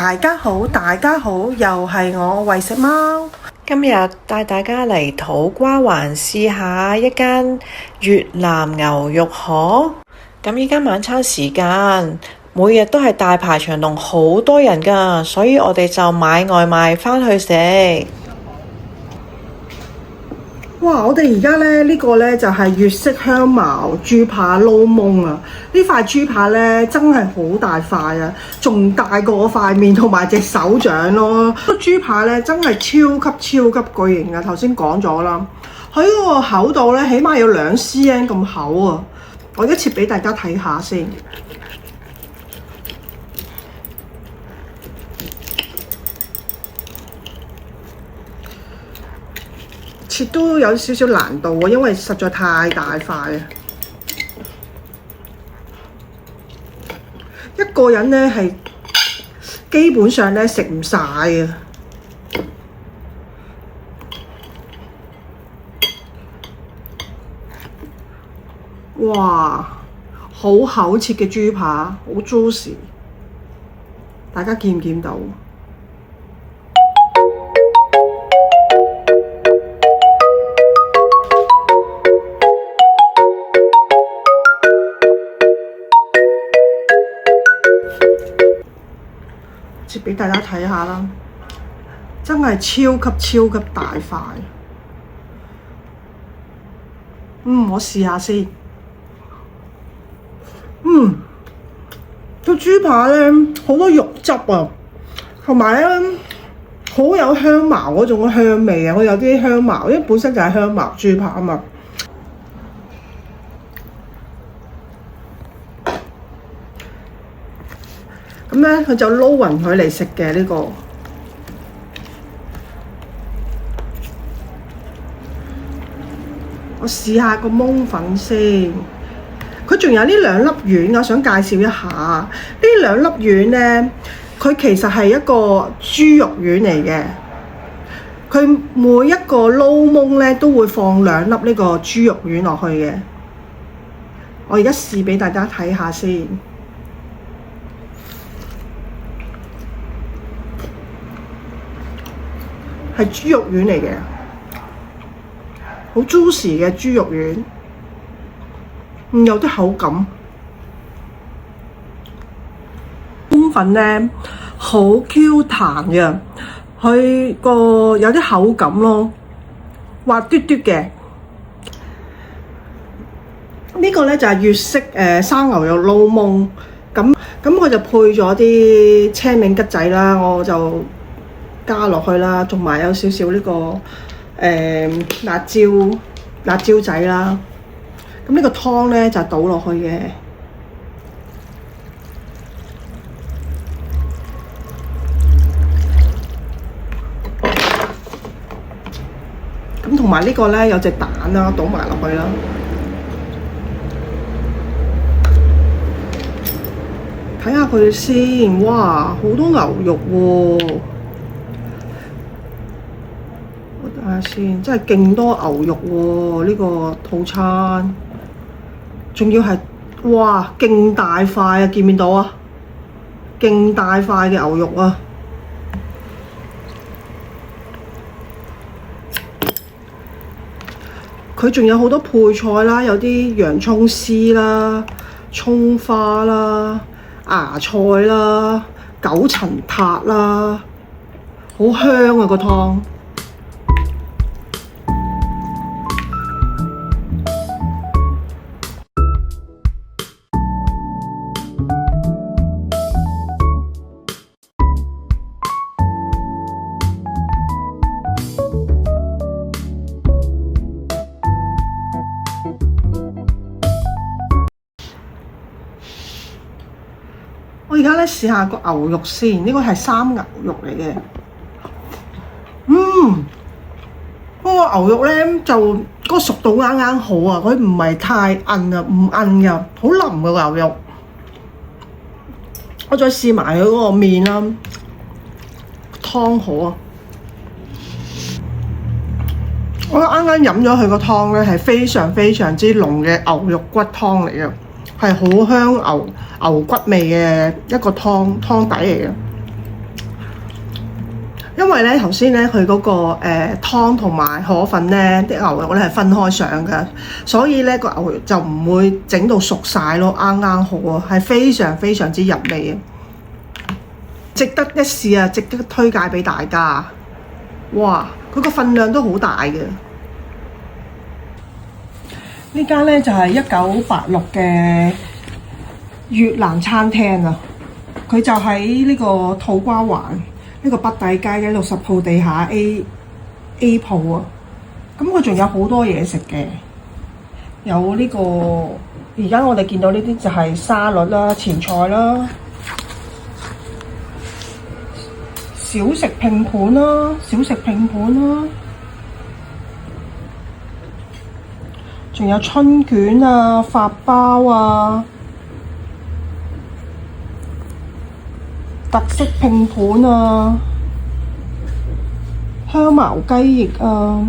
大家好，又係我為食貓。今日帶大家嚟土瓜灣試下一間越南牛肉河。咁依家晚餐時間，每日都係大排長龍，好多人㗎，所以我哋就買外賣返去食。哇！我哋而家呢個就係粵式香茅豬扒撈檬啊！呢塊豬扒真係好大塊啊，仲大過我塊面同埋隻手掌咯。個豬扒真係超級巨型啊！頭先講咗啦，喺個口度起碼有2 cm 咁厚啊！我而家切俾大家睇下先。切都有少少難度啊，因為實在太大塊啊！一個人係基本上食唔晒啊！哇，好厚切嘅豬扒，好 juicy， 大家見唔見到？切俾大家睇下啦，真係超級大塊。我試下先。個豬扒好多肉汁啊，同埋好有香茅嗰種香味啊！我有啲香茅，因為本身就係香茅豬扒啊嘛。咁佢就撈勻佢嚟食嘅呢個。我試下個檬粉先。佢仲有呢2粒丸，我想介紹一下。呢2粒丸佢其實係一個豬肉丸嚟嘅。佢每一個撈檬都會放2粒呢個豬肉丸落去嘅。我而家試俾大家睇下先。係豬肉丸嚟嘅，好 juicy 嘅豬肉丸，有啲口感。檬粉好 Q 彈嘅，佢個有啲口感咯，滑嘟嘟嘅。呢個就係粵式生牛肉撈檬，咁佢就配咗啲青檸桔仔啦，我就加落去啦，仲埋有少少呢個辣椒仔啦。咁呢個湯就倒落去嘅。咁同埋呢個有隻蛋啦，倒埋落去啦。睇下佢先，哇，好多牛肉喎！睇下先，真係勁多牛肉喎！呢個套餐，仲要係哇勁大塊啊！見唔見到啊？勁大塊嘅牛肉啊！佢仲有好多配菜啦，有啲洋葱絲啦、葱花啦、芽菜啦、九層塔啦，好香啊個湯！我而家試下個牛肉先，呢個係生牛肉嚟嘅。嗰個牛肉就嗰個熟到啱啱好啊，佢唔係太韌啊，唔韌㗎，好腍嘅牛肉。我再試埋佢嗰個麵啦，湯好啊！我啱啱飲咗佢個湯係非常之濃嘅牛肉骨湯嚟嘅。係好香牛骨味嘅一個湯底嚟嘅，因為咧頭先咧佢嗰個湯同埋河粉咧啲牛肉咧係分開上嘅，所以咧個牛肉就唔會整到熟晒咯，啱啱好啊，係非常非常之入味啊！值得一試啊，值得推介俾大家。哇！佢個份量都好大嘅。呢間咧就係1986嘅越南餐廳啊，佢就喺呢個土瓜灣呢個北帝街嘅60號地下 A 鋪啊。咁佢仲有好多嘢食嘅，有呢個而家我哋見到呢啲就係沙律啦、前菜啦、小食拼盤啦、仲有春卷啊、法包啊、特色拼盤啊、香茅雞翼啊。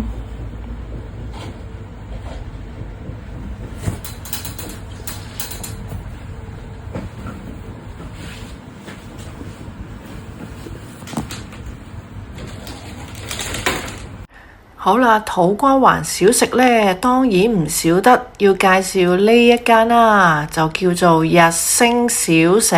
好啦，土瓜灣小食呢，當然唔少得要介紹呢一間啦，就叫做日星小食。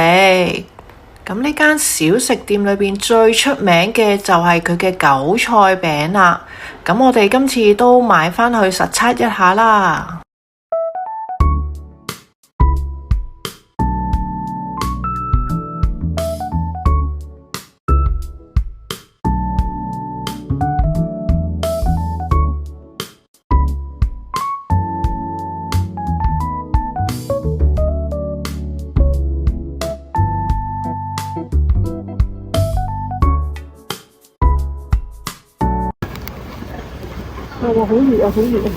咁呢間小食店裏邊最出名嘅就係佢嘅韭菜餅啦。咁我哋今次都買返去實測一下啦。係喎，好熱啊，好熱啊！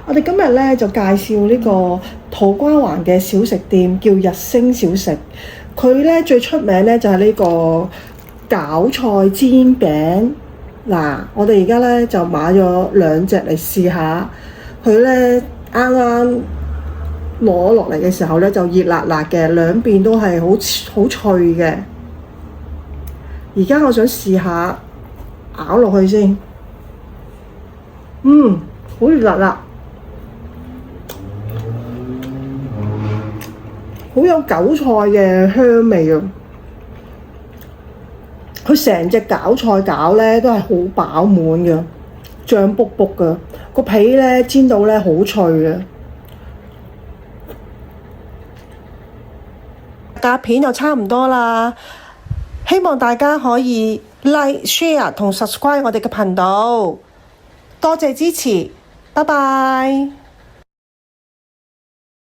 我哋今日咧就介紹呢個土瓜灣嘅小食店，叫日星小食。佢咧最出名咧就係呢個韭菜煎餅。嗱，我哋而家咧就買咗2隻嚟試下。佢咧啱啱攞落嚟嘅時候咧就熱辣辣嘅，兩邊都係好脆嘅。而家我想試下咬落去先，好熱辣辣，好有韭菜嘅香味啊！佢成隻韭菜餃咧都係好飽滿嘅，醬卜卜嘅，個皮咧煎到咧好脆嘅。夾片就差唔多啦，希望大家可以 like、share 同 subscribe 我哋嘅頻道，多謝支持，拜拜。